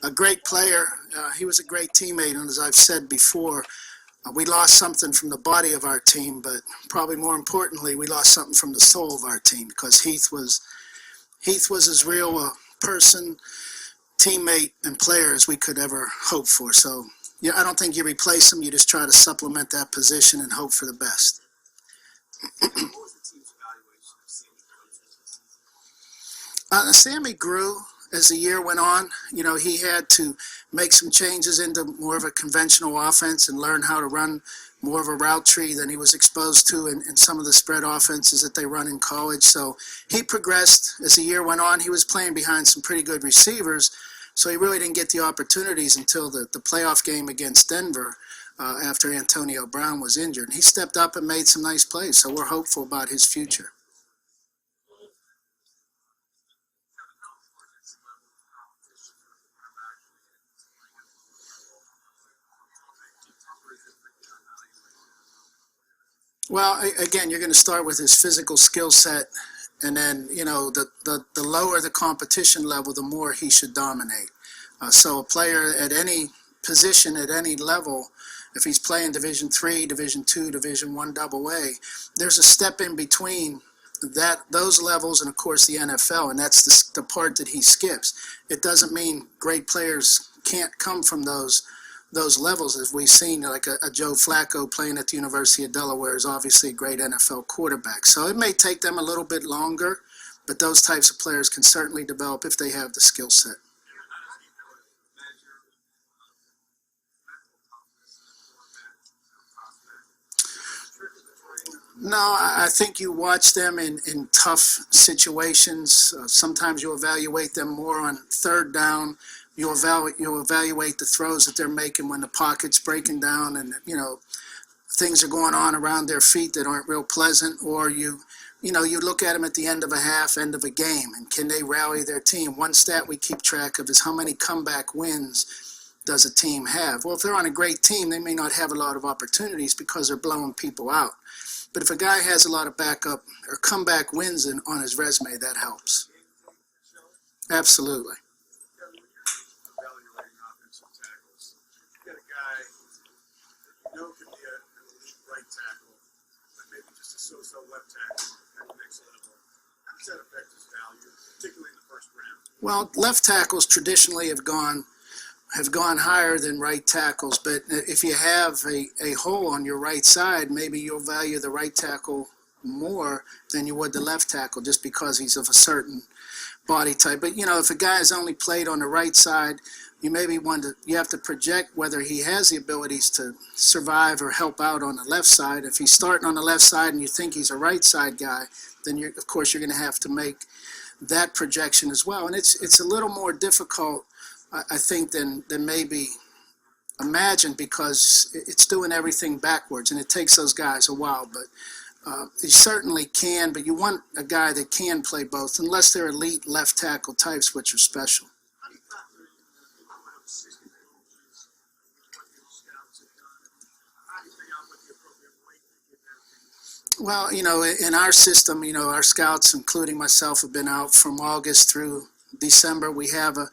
a great player. He was a great teammate, and as I've said before, we lost something from the body of our team, but probably more importantly, we lost something from the soul of our team because Heath was as real a person, teammate, and player as we could ever hope for. So, yeah, I don't think you replace him. You just try to supplement that position and hope for the best. Sammy grew as the year went on. You know, he had to make some changes into more of a conventional offense and learn how to run more of a route tree than he was exposed to in some of the spread offenses that they run in college. So he progressed as the year went on. He was playing behind some pretty good receivers, so he really didn't get the opportunities until the playoff game against Denver after Antonio Brown was injured. And he stepped up and made some nice plays, so we're hopeful about his future. Well, again, you're going to start with his physical skill set, and then, you know, the lower the competition level, the more he should dominate. So a player at any position, at any level, if he's playing Division III, Division II, Division I Double A, there's a step in between those levels and, of course, the NFL, and that's the part that he skips. It doesn't mean great players can't come from those levels, as we've seen, like a Joe Flacco playing at the University of Delaware is obviously a great NFL quarterback. So it may take them a little bit longer, but those types of players can certainly develop if they have the skill set. No, I think you watch them in tough situations. Sometimes you evaluate them more on third down. You'll evaluate the throws that they're making when the pocket's breaking down and, you know, things are going on around their feet that aren't real pleasant. Or you look at them at the end of a half, end of a game, and can they rally their team? One stat we keep track of is how many comeback wins does a team have. Well, if they're on a great team, they may not have a lot of opportunities because they're blowing people out. But if a guy has a lot of backup or comeback wins on his resume, that helps. Absolutely. Well, left tackles traditionally have gone higher than right tackles, but if you have a hole on your right side, maybe you'll value the right tackle more than you would the left tackle just because he's of a certain body type. But, you know, if a guy has only played on the right side, you have to project whether he has the abilities to survive or help out on the left side. If he's starting on the left side and you think he's a right side guy, then of course you're going to have to make that projection as well. And it's a little more difficult, I think, than maybe imagined, because it's doing everything backwards, and it takes those guys a while. But you certainly can, but you want a guy that can play both, unless they're elite left tackle types, which are special. Well, you know, in our system, you know, our scouts, including myself, have been out from August through December. We have a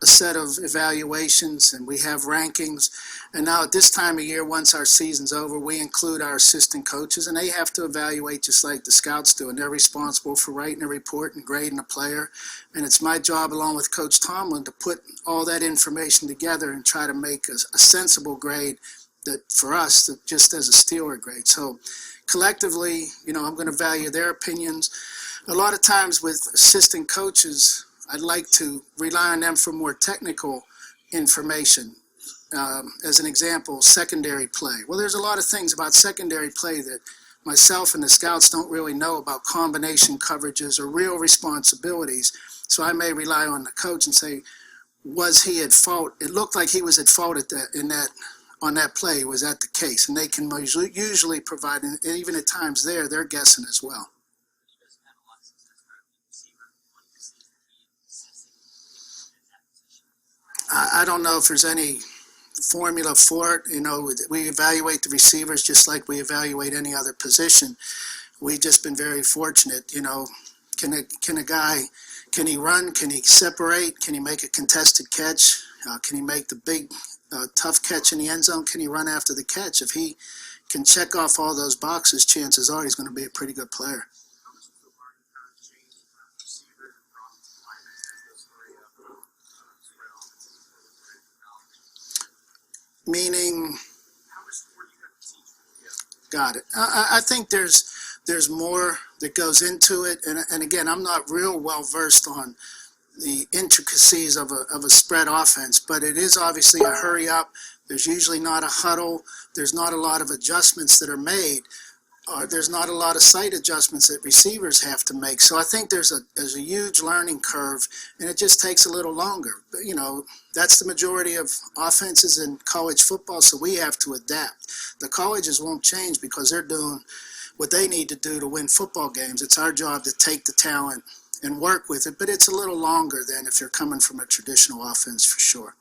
set of evaluations and we have rankings. And now at this time of year, once our season's over, we include our assistant coaches, and they have to evaluate just like the scouts do. And they're responsible for writing a report and grading a player. And it's my job, along with Coach Tomlin, to put all that information together and try to make a sensible grade that for us, that just as a Steeler grade. So collectively, you know, I'm going to value their opinions. A lot of times with assistant coaches, I'd like to rely on them for more technical information. As an example, secondary play. Well, there's a lot of things about secondary play that myself and the scouts don't really know about, combination coverages or real responsibilities. So I may rely on the coach and say, was he at fault? It looked like he was at fault on that play. Was that the case? And they can usually provide, and even at times they're guessing as well. I don't know if there's any formula for it. You know, we evaluate the receivers just like we evaluate any other position. We've just been very fortunate, you know, Can a guy, can he run? Can he separate? Can he make a contested catch? Can he make the big, tough catch in the end zone? Can he run after the catch? If he can check off all those boxes, chances are he's going to be a pretty good player. Meaning, got it. I think there's more that goes into it, and again, I'm not real well versed on the intricacies of a spread offense, but it is obviously a hurry up. There's usually not a huddle. There's not a lot of adjustments that are made. There's not a lot of sight adjustments that receivers have to make. So I think there's a huge learning curve, and it just takes a little longer. But, that's the majority of offenses in college football, so we have to adapt. The colleges won't change because they're doing what they need to do to win football games. It's our job to take the talent and work with it, but it's a little longer than if you're coming from a traditional offense for sure.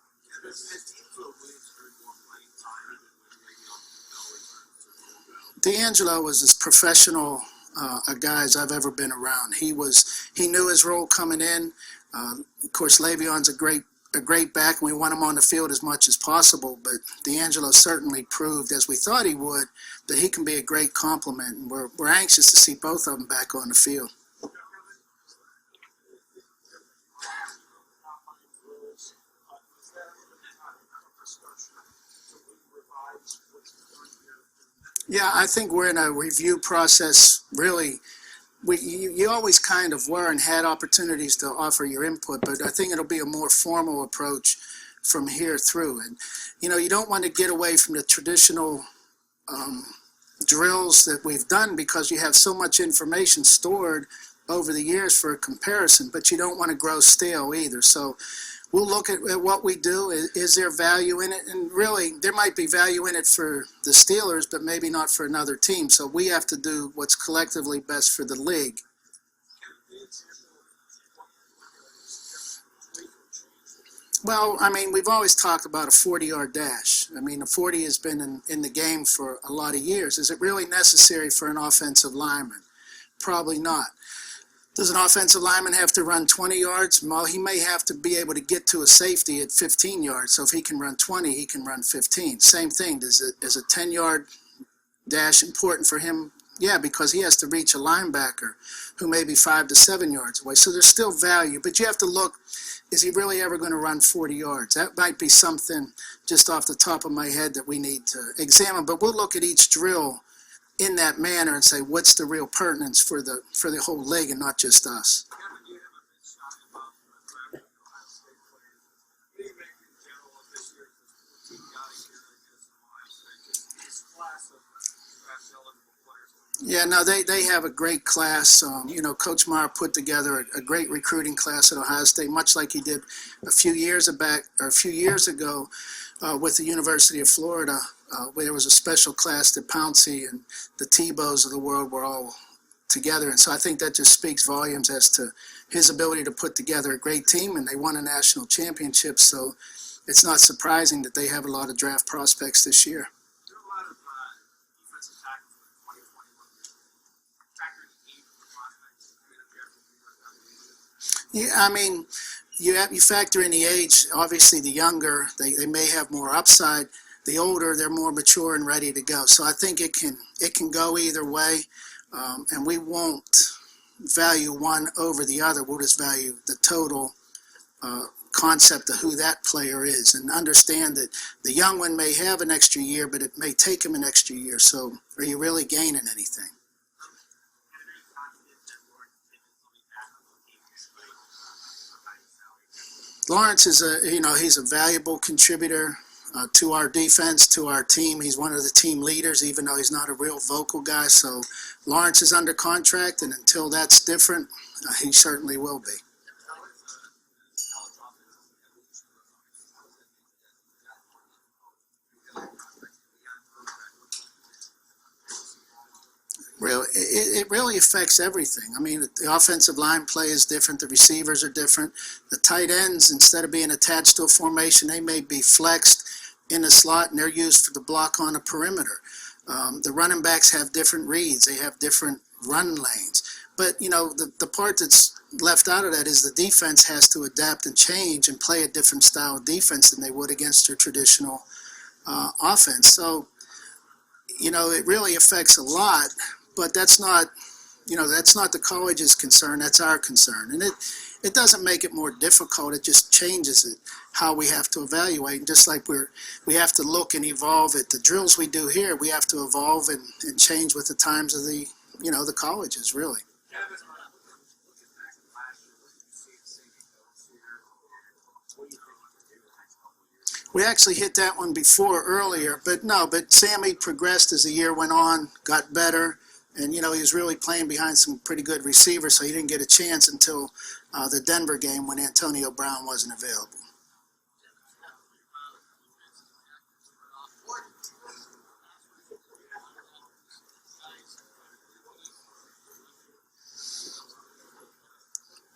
D'Angelo was as professional a guy as I've ever been around. He knew his role coming in. Of course, Le'Veon's a great back, and we want him on the field as much as possible. But D'Angelo certainly proved, as we thought he would, that he can be a great complement. And we're anxious to see both of them back on the field. Yeah, I think we're in a review process. Really, you always kind of were and had opportunities to offer your input, but I think it'll be a more formal approach from here through. And you don't want to get away from the traditional drills that we've done because you have so much information stored over the years for a comparison, but you don't want to grow stale either. So we'll look at what we do. Is there value in it? And really, there might be value in it for the Steelers, but maybe not for another team. So we have to do what's collectively best for the league. Well, I mean, we've always talked about a 40-yard dash. I mean, a 40 has been in the game for a lot of years. Is it really necessary for an offensive lineman? Probably not. Does an offensive lineman have to run 20 yards? Well, he may have to be able to get to a safety at 15 yards. So if he can run 20, he can run 15. Same thing. Is a 10-yard dash important for him? Yeah, because he has to reach a linebacker who may be 5 to 7 yards away. So there's still value, but you have to look, is he really ever going to run 40 yards? That might be something just off the top of my head that we need to examine, but we'll look at each drill in that manner and say, what's the real pertinence for the whole league and not just us? Yeah, no, they have a great class. Coach Meyer put together a great recruiting class at Ohio State, much like he did a few years ago with the University of Florida, where there was a special class that Pouncey and the Tebows of the world were all together. And so I think that just speaks volumes as to his ability to put together a great team, and they won a national championship. So it's not surprising that they have a lot of draft prospects this year. Yeah, I mean, you factor in the age. Obviously, the younger, they may have more upside. The older, they're more mature and ready to go. So I think it can go either way, and we won't value one over the other. We'll just value the total concept of who that player is, and understand that the young one may have an extra year, but it may take him an extra year. So are you really gaining anything? Lawrence is he's a valuable contributor to our defense, to our team. He's one of the team leaders, even though he's not a real vocal guy. So Lawrence is under contract, and until that's different, he certainly will be. Really, it really affects everything. I mean, the offensive line play is different. The receivers are different. The tight ends, instead of being attached to a formation, they may be flexed in a slot, and they're used for the block on a perimeter. The running backs have different reads. They have different run lanes. But, the part that's left out of that is the defense has to adapt and change and play a different style of defense than they would against their traditional offense. So, it really affects a lot, but that's not the college's concern. That's our concern. And it doesn't make it more difficult. It just changes it, how we have to evaluate. And just like we have to look and evolve at the drills we do here, we have to evolve and change with the times of the colleges, really. We actually hit that one before earlier, but no, but Sammy progressed as the year went on, got better, and he was really playing behind some pretty good receivers, so he didn't get a chance until the Denver game when Antonio Brown wasn't available.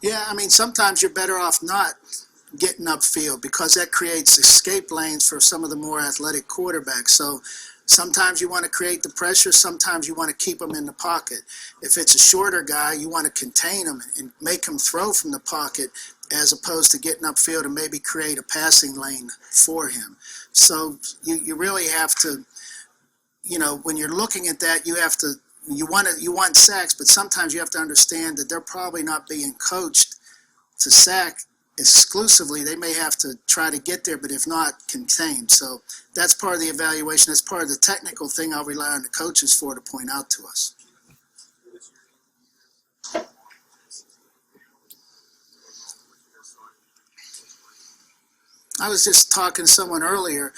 Yeah, I mean, sometimes you're better off not getting upfield because that creates escape lanes for some of the more athletic quarterbacks. So sometimes you want to create the pressure, sometimes you want to keep them in the pocket. If it's a shorter guy, you want to contain him and make him throw from the pocket as opposed to getting upfield and maybe create a passing lane for him. So you really have to, when you're looking at that, you want sacks, but sometimes you have to understand that they're probably not being coached to sack exclusively. They may have to try to get there, but if not, contain. So that's part of the evaluation. That's part of the technical thing I'll rely on the coaches for to point out to us. I was just talking to someone earlier,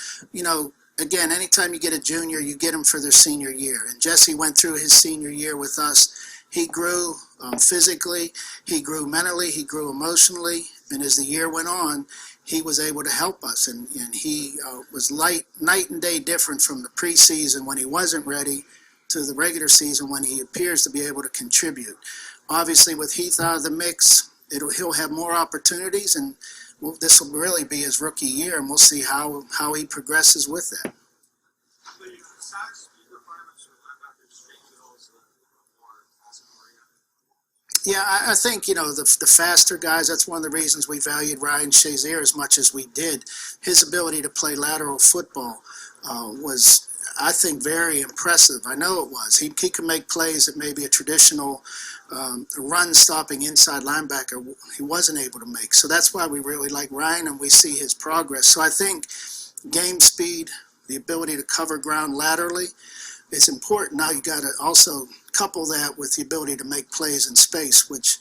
again, anytime you get a junior, you get them for their senior year. And Jesse went through his senior year with us. He grew physically, he grew mentally, he grew emotionally, and as the year went on, he was able to help us. And he was night and day different from the preseason when he wasn't ready to the regular season when he appears to be able to contribute. Obviously, with Heath out of the mix, he'll have more opportunities, and this will really be his rookie year, and we'll see how he progresses with that. Yeah, I think, the faster guys, that's one of the reasons we valued Ryan Shazier as much as we did. His ability to play lateral football was, I think, very impressive. I know it was. He can make plays that maybe a traditional run-stopping inside linebacker he wasn't able to make. So that's why we really like Ryan, and we see his progress. So I think game speed, the ability to cover ground laterally, is important. Now you got to also couple that with the ability to make plays in space, which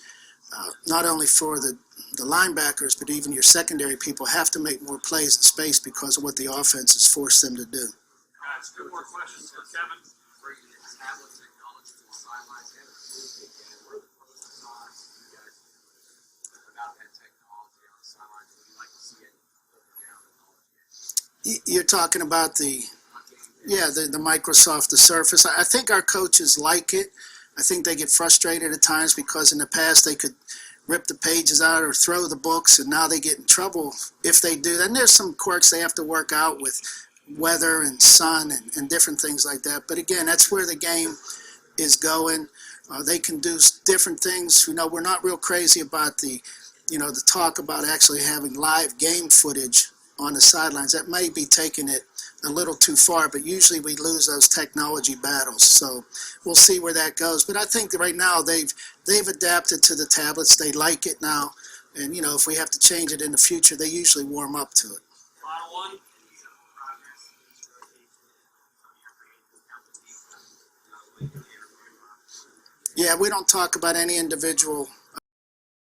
not only for the linebackers, but even your secondary people have to make more plays in space because of what the offense has forced them to do. Two more questions for Kevin. You're talking about the Microsoft, the Surface. I think our coaches like it. I think they get frustrated at times because in the past they could rip the pages out or throw the books, and now they get in trouble if they do that. And there's some quirks they have to work out with weather and sun and different things like that. But again, that's where the game is going. They can do different things. We're not real crazy about the talk about actually having live game footage on the sidelines. That may be taking it a little too far, but usually we lose those technology battles. So we'll see where that goes. But I think that right now they've adapted to the tablets. They like it now. And, if we have to change it in the future, they usually warm up to it. Final one. Yeah, we don't talk about any individual